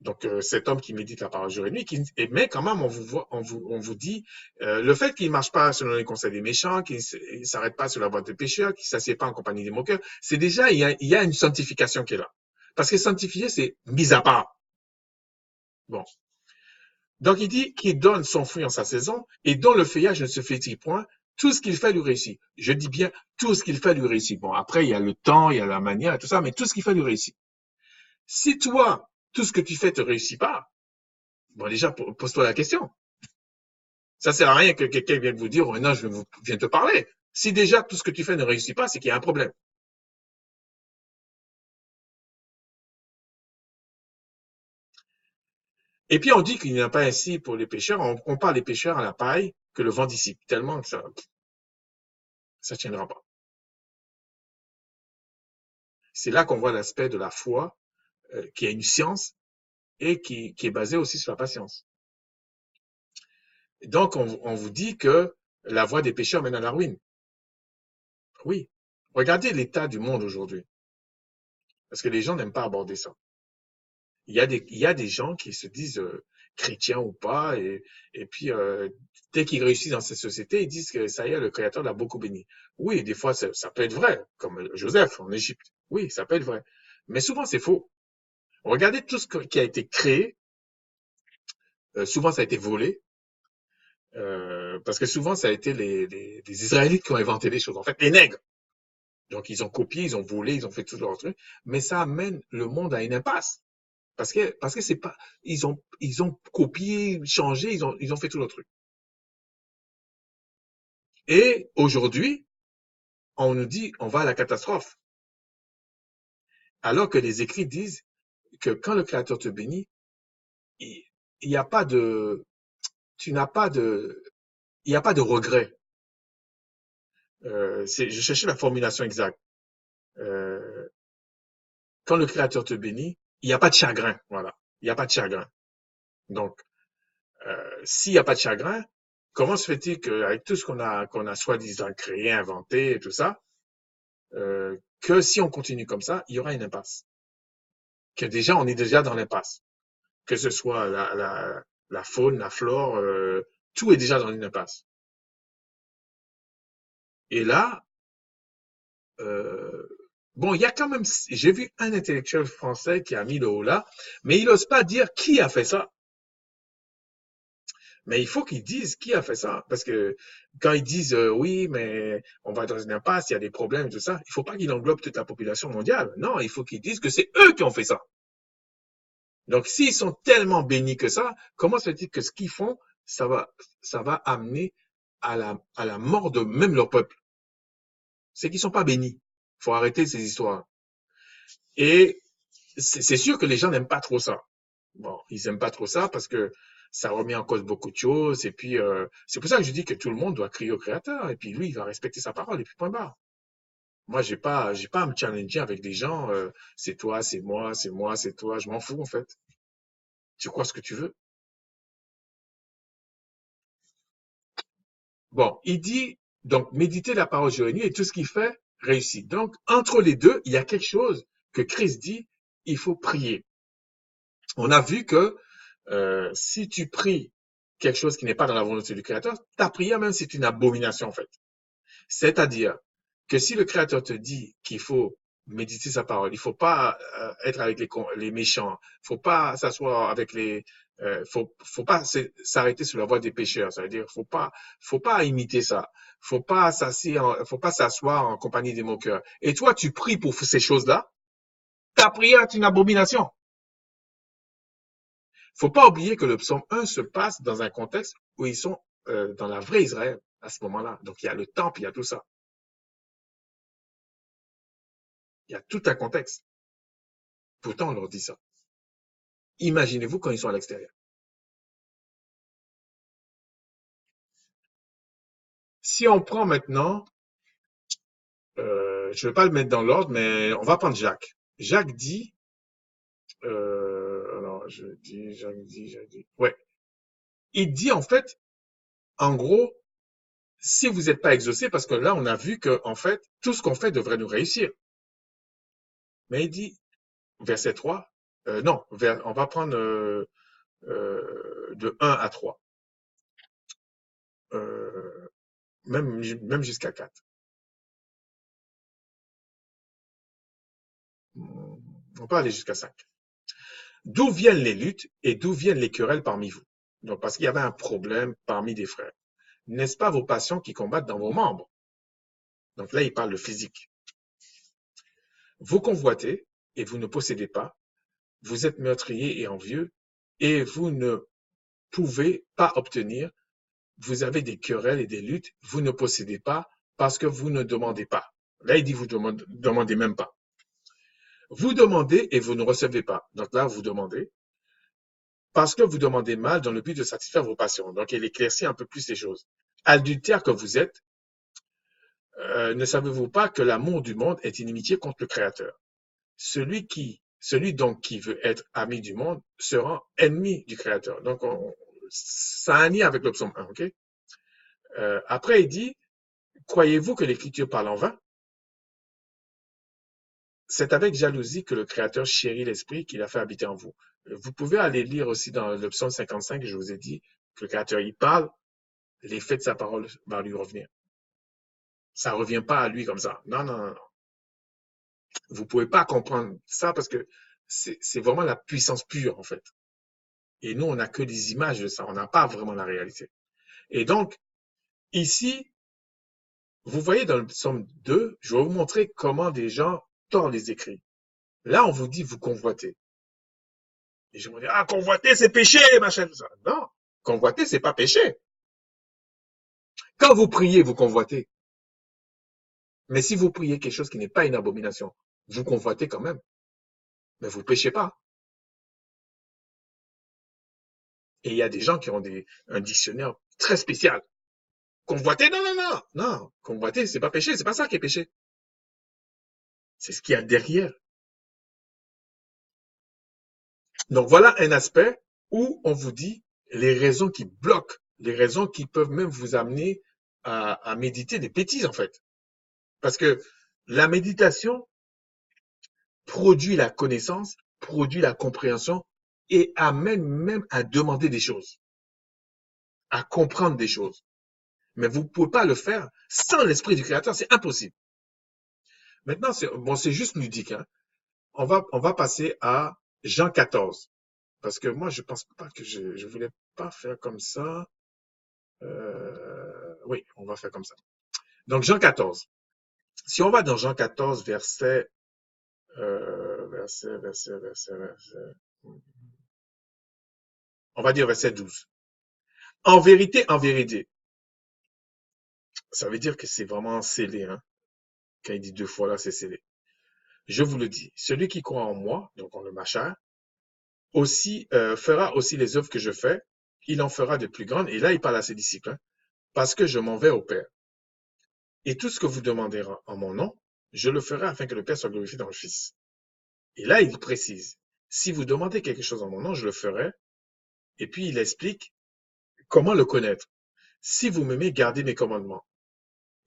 [SPEAKER 1] Donc cet homme qui médite la parole jour et nuit, mais quand même on vous dit le fait qu'il ne marche pas selon les conseils des méchants, qu'il ne s'arrête pas sur la voie des pécheurs, qu'il ne s'assied pas en compagnie des moqueurs, c'est déjà il y a une sanctification qui est là. Parce que sanctifier, c'est mis à part. Bon, donc il dit qu'il donne son fruit en sa saison et dont le feuillage ne se flétrit point. Tout ce qu'il fait lui réussit. Je dis bien tout ce qu'il fait lui réussit. Bon, après, il y a le temps, il y a la manière, tout ça, mais tout ce qu'il fait lui réussit. Si toi, tout ce que tu fais te réussit pas, bon, déjà, pose-toi la question. Ça sert à rien que quelqu'un vienne vous dire, oh, non, viens te parler. Si déjà tout ce que tu fais ne réussit pas, c'est qu'il y a un problème. Et puis on dit qu'il n'y a pas ainsi pour les pêcheurs. On compare les pêcheurs à la paille que le vent dissipe, tellement que ça tiendra pas. C'est là qu'on voit l'aspect de la foi qui a une science et qui est basée aussi sur la patience. Donc, on vous dit que La voie des pécheurs mène à la ruine. Oui. Regardez l'état du monde aujourd'hui. Parce que les gens n'aiment pas aborder ça. Il y a des gens qui se disent chrétiens ou pas, et puis dès qu'ils réussissent dans cette société, ils disent que ça y est, le Créateur l'a beaucoup béni. Oui, des fois, ça peut être vrai, comme Joseph en Égypte. Oui, ça peut être vrai. Mais souvent, c'est faux. Regardez tout ce qui a été créé, souvent ça a été volé, parce que souvent ça a été les Israélites qui ont inventé les choses. En fait, les nègres. Donc ils ont copié, ils ont volé, ils ont fait tout leur truc, mais ça amène le monde à une impasse. Parce que c'est pas, ils ont copié, changé, ils ont fait tout le truc. Et aujourd'hui, on nous dit, on va à la catastrophe. Alors que les écrits disent que quand le Créateur te bénit, il n'y a pas de, tu n'as pas de, il n'y a pas de regret. Je cherchais la formulation exacte. Euh, Quand le Créateur te bénit, il n'y a pas de chagrin. Voilà. Il n'y a pas de chagrin. Donc, s'il n'y a pas de chagrin, comment se fait-il qu'avec tout ce qu'on a soi-disant créé, inventé et tout ça, que si on continue comme ça, il y aura une impasse. Que déjà, on est déjà dans l'impasse. Que ce soit la faune, la flore, tout est déjà dans une impasse. Et là, euh, bon, il y a quand même, j'ai vu un intellectuel français qui a mis le haut là, mais il n'ose pas dire qui a fait ça. Mais il faut qu'ils disent qui a fait ça. Parce que quand ils disent oui, mais on va dans une impasse, il y a des problèmes et tout ça, il ne faut pas qu'ils englobent toute la population mondiale. Non, il faut qu'ils disent que c'est eux qui ont fait ça. Donc, s'ils sont tellement bénis que ça, comment se fait-il que ce qu'ils font, ça va amener à la mort de même leur peuple? C'est qu'ils ne sont pas bénis. Il faut arrêter ces histoires. Et c'est sûr que les gens n'aiment pas trop ça. Bon, ils n'aiment pas trop ça parce que ça remet en cause beaucoup de choses. Et puis, c'est pour ça que je dis que tout le monde doit crier au Créateur. Et puis, lui, il va respecter sa parole. Et puis, point barre. Moi, j'ai pas à me challenger avec des gens. C'est toi, c'est moi, c'est toi. Je m'en fous, en fait. Tu crois ce que tu veux. Bon, il dit, donc, méditer la parole jour et nuit et tout ce qu'il fait réussit. Donc, entre les deux, il y a quelque chose que Christ dit, il faut prier. On a vu que si tu pries quelque chose qui n'est pas dans la volonté du Créateur, ta prière même c'est une abomination en fait. C'est-à-dire que si le Créateur te dit qu'il faut méditer sa parole, il faut pas être avec les méchants, faut pas s'asseoir avec faut pas s'arrêter sur la voie des pécheurs. Ça veut dire faut pas imiter ça, faut pas s'asseoir en compagnie des moqueurs. Et toi tu pries pour ces choses-là, ta prière est une abomination. Faut pas oublier que le psaume 1 se passe dans un contexte où ils sont dans la vraie Israël à ce moment-là. Donc il y a le temple, il y a tout ça. Il y a tout un contexte. Pourtant, on leur dit ça. Imaginez-vous quand ils sont à l'extérieur. Si on prend maintenant, je ne vais pas le mettre dans l'ordre, mais on va prendre Jacques. Jacques dit, alors je dis, Jacques dit, ouais. Il dit en fait, en gros, si vous n'êtes pas exaucé, parce que là on a vu que en fait, tout ce qu'on fait devrait nous réussir. Mais il dit, verset 3, non, on va prendre de 1 à 3, euh, même jusqu'à 4. On peut aller jusqu'à 5. D'où viennent les luttes et d'où viennent les querelles parmi vous? Donc, parce qu'il y avait un problème parmi des frères. N'est-ce pas vos passions qui combattent dans vos membres? Donc là, il parle de physique. Vous convoitez et vous ne possédez pas. Vous êtes meurtrier et envieux et vous ne pouvez pas obtenir. Vous avez des querelles et des luttes. Vous ne possédez pas parce que vous ne demandez pas. Là, il dit vous demandez même pas. Vous demandez et vous ne recevez pas. Donc là, vous demandez parce que vous demandez mal dans le but de satisfaire vos passions. Donc, il éclaircit un peu plus les choses. Adultère que vous êtes, ne savez-vous pas que l'amour du monde est inimitié contre le Créateur? Celui donc qui veut être ami du monde sera ennemi du Créateur. Donc, ça a un lien avec le psaume 1, ok? Après, il dit, croyez-vous que l'Écriture parle en vain? C'est avec jalousie que le Créateur chérit l'Esprit qu'il a fait habiter en vous. Vous pouvez aller lire aussi dans le psaume 55, je vous ai dit que le Créateur y parle, l'effet de sa parole va lui revenir. Ça ne revient pas à lui comme ça. Non, non, non. Vous ne pouvez pas comprendre ça parce que c'est vraiment la puissance pure, en fait. Et nous, on n'a que des images de ça. On n'a pas vraiment la réalité. Et donc, ici, vous voyez dans le psaume 2, je vais vous montrer comment des gens tordent les écrits. Là, on vous dit, vous convoitez. Et je me dis, ah, convoiter, c'est péché, machin, tout ça. Non, convoiter, c'est pas péché. Quand vous priez, vous convoitez. Mais si vous priez quelque chose qui n'est pas une abomination, vous convoitez quand même. Mais vous péchez pas. Et il y a des gens qui ont un dictionnaire très spécial. Convoiter, non, non, non. Non, convoiter, c'est pas péché. C'est pas ça qui est péché. C'est ce qu'il y a derrière. Donc voilà un aspect où on vous dit les raisons qui bloquent, les raisons qui peuvent même vous amener à méditer des bêtises en fait. Parce que la méditation produit la connaissance, produit la compréhension et amène même à demander des choses, à comprendre des choses. Mais vous ne pouvez pas le faire sans l'esprit du Créateur, c'est impossible. Maintenant, c'est juste ludique. Hein. On va passer à Jean 14. Parce que moi, je pense pas que je voulais pas faire comme ça. Oui, on va faire comme ça. Donc, Jean 14. Si on va dans Jean 14, verset, on va dire verset 12. En vérité, ça veut dire que c'est vraiment scellé. Hein. Quand il dit deux fois là, c'est scellé. Je vous le dis, celui qui croit en moi, donc en le machin, aussi fera aussi les œuvres que je fais, il en fera de plus grandes. Et là, il parle à ses disciples, hein, parce que je m'en vais au Père. Et tout ce que vous demanderez en mon nom, je le ferai afin que le Père soit glorifié dans le Fils. Et là, il précise, si vous demandez quelque chose en mon nom, je le ferai. Et puis, il explique comment le connaître. Si vous m'aimez, gardez mes commandements.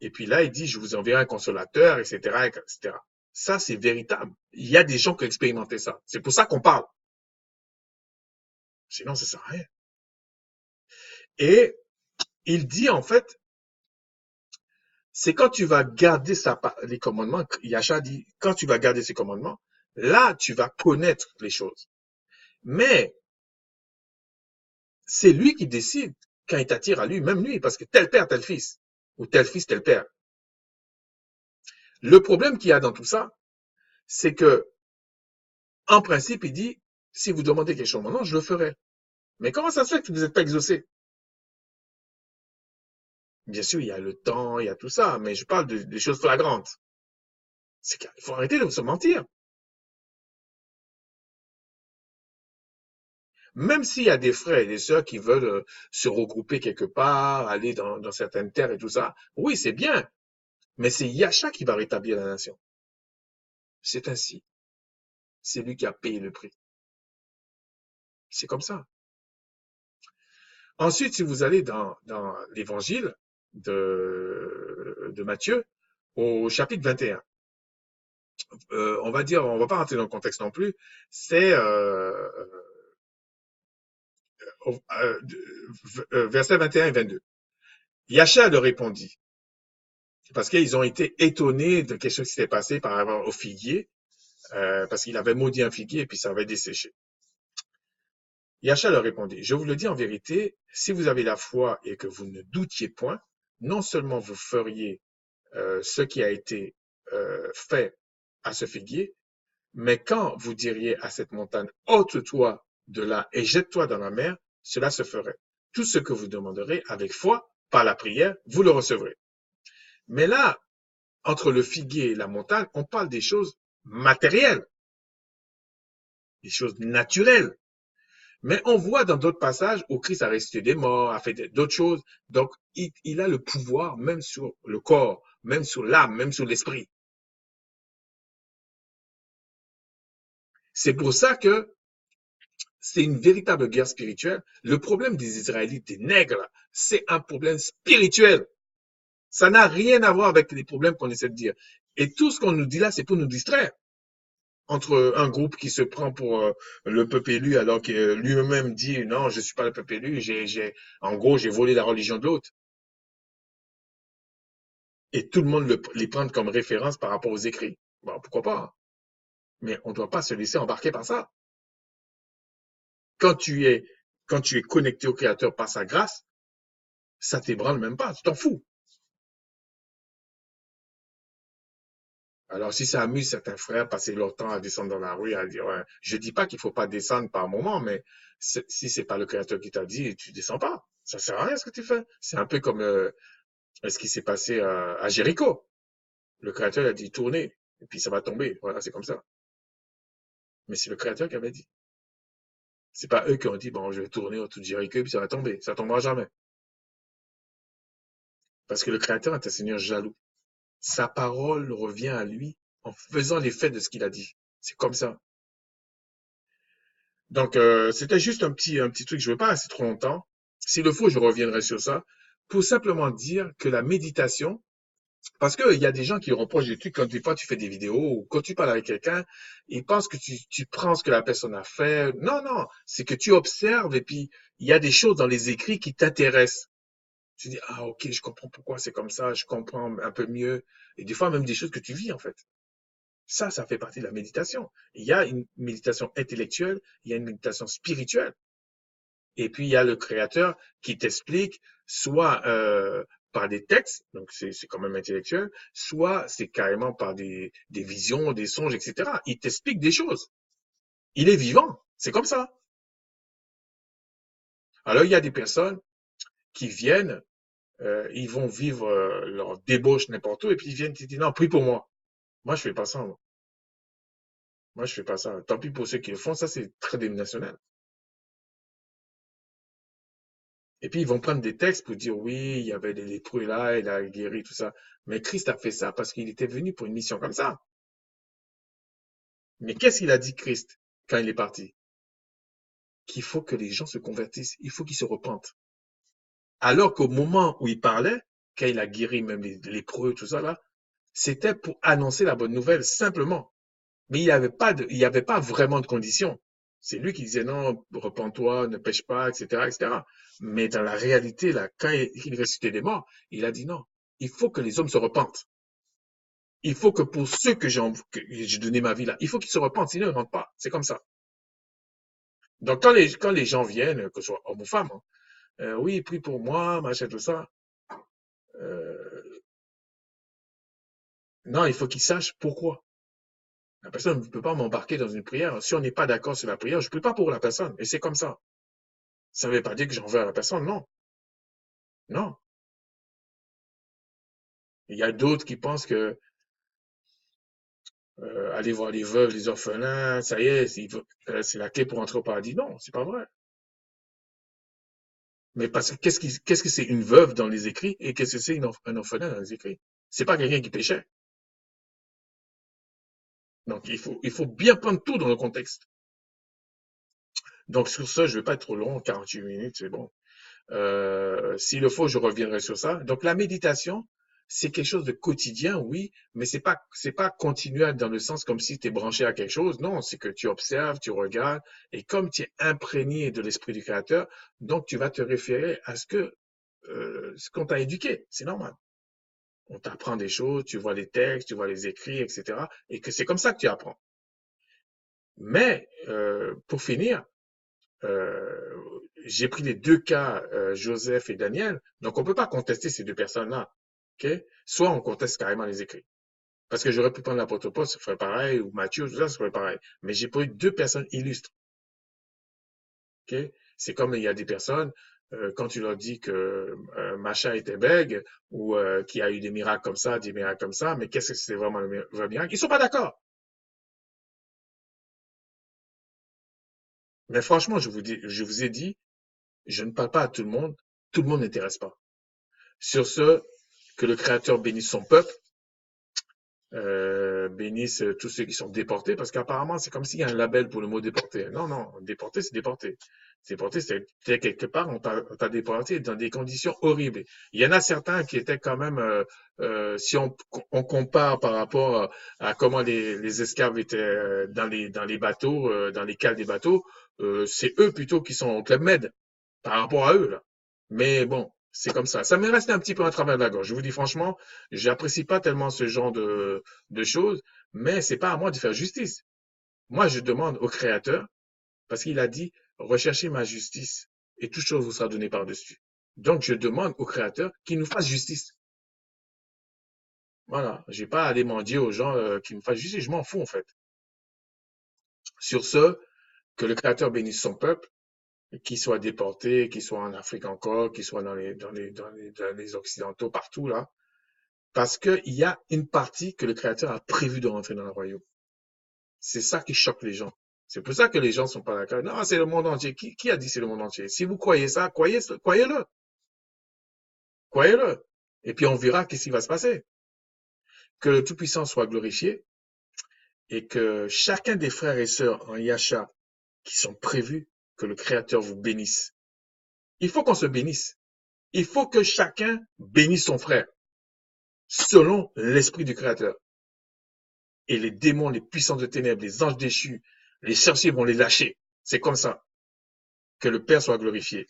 [SPEAKER 1] Et puis là, il dit, je vous enverrai un consolateur, etc., etc. Ça, c'est véritable. Il y a des gens qui ont expérimenté ça. C'est pour ça qu'on parle. Sinon, ça sert à rien. Et il dit, en fait, c'est quand tu vas garder les commandements, Yahshua dit, quand tu vas garder ces commandements, là, tu vas connaître les choses. Mais c'est lui qui décide quand il t'attire à lui, même lui, parce que tel père, tel fils, ou tel fils, tel père. Le problème qu'il y a dans tout ça, c'est que, en principe, il dit, si vous demandez quelque chose maintenant, je le ferai. Mais comment ça se fait que vous n'êtes pas exaucé? Bien sûr, il y a le temps, il y a tout ça, mais je parle des choses flagrantes. C'est qu'il faut arrêter de se mentir. Même s'il y a des frères et des sœurs qui veulent se regrouper quelque part, aller dans certaines terres et tout ça, oui, c'est bien. Mais c'est Yahshua qui va rétablir la nation. C'est ainsi. C'est lui qui a payé le prix. C'est comme ça. Ensuite, si vous allez dans l'évangile de Matthieu, au chapitre 21, on va dire, on va pas rentrer dans le contexte non plus, c'est versets 21 et 22. Yahshua leur répondit, parce qu'ils ont été étonnés de quelque chose qui s'était passé par rapport au figuier, parce qu'il avait maudit un figuier et puis ça avait desséché. Yahshua leur répondit, je vous le dis en vérité, si vous avez la foi et que vous ne doutiez point, non seulement vous feriez ce qui a été fait à ce figuier, mais quand vous diriez à cette montagne, ôte-toi de là et jette-toi dans la mer, cela se ferait. Tout ce que vous demanderez avec foi, par la prière, vous le recevrez. Mais là, entre le figuier et la montagne, on parle des choses matérielles, des choses naturelles. Mais on voit dans d'autres passages où Christ a ressuscité des morts, a fait d'autres choses. Donc, il a le pouvoir même sur le corps, même sur l'âme, même sur l'esprit. C'est pour ça que C'est une véritable guerre spirituelle. Le problème des Israélites, des nègres, là, c'est un problème spirituel. Ça n'a rien à voir avec les problèmes qu'on essaie de dire. Et tout ce qu'on nous dit là, c'est pour nous distraire. Entre un groupe qui se prend pour le peuple élu alors que lui-même dit non, je suis pas le peuple élu, en gros, j'ai volé la religion de l'autre. Et tout le monde les prend comme référence par rapport aux écrits. Bon, pourquoi pas? Hein. Mais on ne doit pas se laisser embarquer par ça. Quand tu es, quand tu es connecté au Créateur par sa grâce, ça t'ébranle même pas, tu t'en fous. Alors, si ça amuse certains frères, passer leur temps à descendre dans la rue, à dire, ouais, je dis pas qu'il faut pas descendre par moment, mais si c'est pas le Créateur qui t'a dit, tu descends pas. Ça sert à rien ce que tu fais. C'est un peu comme ce qui s'est passé à Jéricho. Le Créateur a dit tournez, et puis ça va tomber. Voilà, c'est comme ça. Mais c'est le Créateur qui avait dit. C'est pas eux qui ont dit, bon, je vais tourner autour de Jéricho, et puis ça va tomber. Ça tombera jamais. Parce que le Créateur est un Seigneur jaloux. Sa parole revient à lui en faisant l'effet de ce qu'il a dit. C'est comme ça. Donc, c'était juste un petit truc, je ne veux pas rester trop longtemps. S'il le faut, je reviendrai sur ça. Pour simplement dire que la méditation, parce qu'il y a des gens qui reprochent des trucs quand des fois tu fais des vidéos ou quand tu parles avec quelqu'un, ils pensent que tu prends ce que la personne a fait. Non, non, c'est que tu observes et puis il y a des choses dans les écrits qui t'intéressent. Tu dis, ah ok, je comprends pourquoi c'est comme ça, je comprends un peu mieux. Et des fois même des choses que tu vis en fait. Ça fait partie de la méditation. Il y a une méditation intellectuelle, il y a une méditation spirituelle. Et puis, il y a le créateur qui t'explique, soit par des textes, donc c'est quand même intellectuel, soit c'est carrément par des visions, des songes, etc. Il t'explique des choses. Il est vivant. C'est comme ça. Alors, il y a des personnes qui viennent, ils vont vivre leur débauche n'importe où, et puis ils viennent te dire, non, prie pour moi. Moi, je fais pas ça. Moi, je fais pas ça. Tant pis pour ceux qui le font, ça, c'est très dénominationnel. Et puis, ils vont prendre des textes pour dire, oui, il y avait des lépreux là, il a guéri, tout ça. Mais Christ a fait ça parce qu'il était venu pour une mission comme ça. Mais qu'est-ce qu'il a dit, Christ, quand il est parti? Qu'il faut que les gens se convertissent, il faut qu'ils se repentent. Alors qu'au moment où il parlait, quand il a guéri même les lépreux, tout ça là, c'était pour annoncer la bonne nouvelle, simplement. Mais il n'y avait pas vraiment de conditions. C'est lui qui disait non, repens-toi, ne pêche pas, etc., etc. Mais dans la réalité, là, quand il ressuscitait des morts, il a dit non, il faut que les hommes se repentent. Il faut que pour ceux que j'ai donné ma vie là, il faut qu'ils se repentent, sinon ils ne rentrent pas. C'est comme ça. Donc quand les gens viennent, que ce soit homme ou femme, hein, oui, prie pour moi, machin, tout ça. euh, non, il faut qu'ils sachent pourquoi. La personne ne peut pas m'embarquer dans une prière. Si on n'est pas d'accord sur la prière, je ne prie pas pour la personne. Et c'est comme ça. Ça ne veut pas dire que j'en veux à la personne, non. Non. Il y a d'autres qui pensent que aller voir les veuves, les orphelins, ça y est, c'est la clé pour entrer au paradis. Non, c'est pas vrai. Mais parce que qu'est-ce que c'est une veuve dans les écrits et qu'est-ce que c'est un orphelin dans les écrits? C'est pas quelqu'un qui péchait. Donc il faut bien prendre tout dans le contexte. Donc sur ça, je vais pas être trop long, 48 minutes, c'est bon. S'il le faut, je reviendrai sur ça. Donc la méditation, c'est quelque chose de quotidien, oui, mais c'est pas continuel dans le sens comme si tu es branché à quelque chose. Non, c'est que tu observes, tu regardes, et comme tu es imprégné de l'esprit du Créateur, donc tu vas te référer à ce qu'on t'a éduqué. C'est normal. On t'apprend des choses, tu vois les textes, tu vois les écrits, etc. Et que c'est comme ça que tu apprends. Mais pour finir, euh, j'ai pris les deux cas, Joseph et Daniel, donc on peut pas contester ces deux personnes-là. Ok? Soit on conteste carrément les écrits. Parce que j'aurais pu prendre l'apôtre Paul, ça ferait pareil, ou Matthieu, tout ça, ça ferait pareil. Mais j'ai pris deux personnes illustres. Ok? C'est comme il y a des personnes, quand tu leur dis que Macha était bègue, ou qu'il y a eu des miracles comme ça, des miracles comme ça, mais qu'est-ce que c'est vraiment le vrai miracle? Ils sont pas d'accord. Mais franchement, je vous ai dit, je ne parle pas à tout le monde n'intéresse pas. Sur ce, que le Créateur bénisse son peuple. bénisse tous ceux qui sont déportés, parce qu'apparemment, c'est comme s'il y a un label pour le mot déporté. Non, non, déporté, c'est déporté. Déporté, c'est quelque part, on t'a déporté dans des conditions horribles. Il y en a certains qui étaient quand même, si on compare par rapport à comment les esclaves étaient dans les bateaux, dans les cales des bateaux, c'est eux plutôt qui sont au Club Med par rapport à eux, là. Mais bon, c'est comme ça. Ça m'est resté un petit peu à travers la gorge. Je vous dis franchement, j'apprécie pas tellement ce genre de choses, mais c'est pas à moi de faire justice. Moi, je demande au Créateur, parce qu'il a dit, recherchez ma justice, et toute chose vous sera donnée par-dessus. Donc, je demande au Créateur qu'il nous fasse justice. Voilà. J'ai pas à aller mendier aux gens qui me fassent justice. Je m'en fous, en fait. Sur ce, que le Créateur bénisse son peuple, qu'il soit déporté, qu'il soit en Afrique encore, qu'il soit dans les Occidentaux, partout là. Parce qu'il y a une partie que le Créateur a prévu de rentrer dans le royaume. C'est ça qui choque les gens. C'est pour ça que les gens sont pas d'accord. Non, c'est le monde entier. Qui a dit c'est le monde entier? Si vous croyez ça, croyez-le. Croyez-le. Et puis on verra qu'est-ce qui va se passer. Que le Tout-Puissant soit glorifié et que chacun des frères et sœurs en Yasha qui sont prévus, que le Créateur vous bénisse. Il faut qu'on se bénisse. Il faut que chacun bénisse son frère selon l'esprit du Créateur. Et les démons, les puissants de ténèbres, les anges déchus, les sorciers vont les lâcher. C'est comme ça. Que le Père soit glorifié.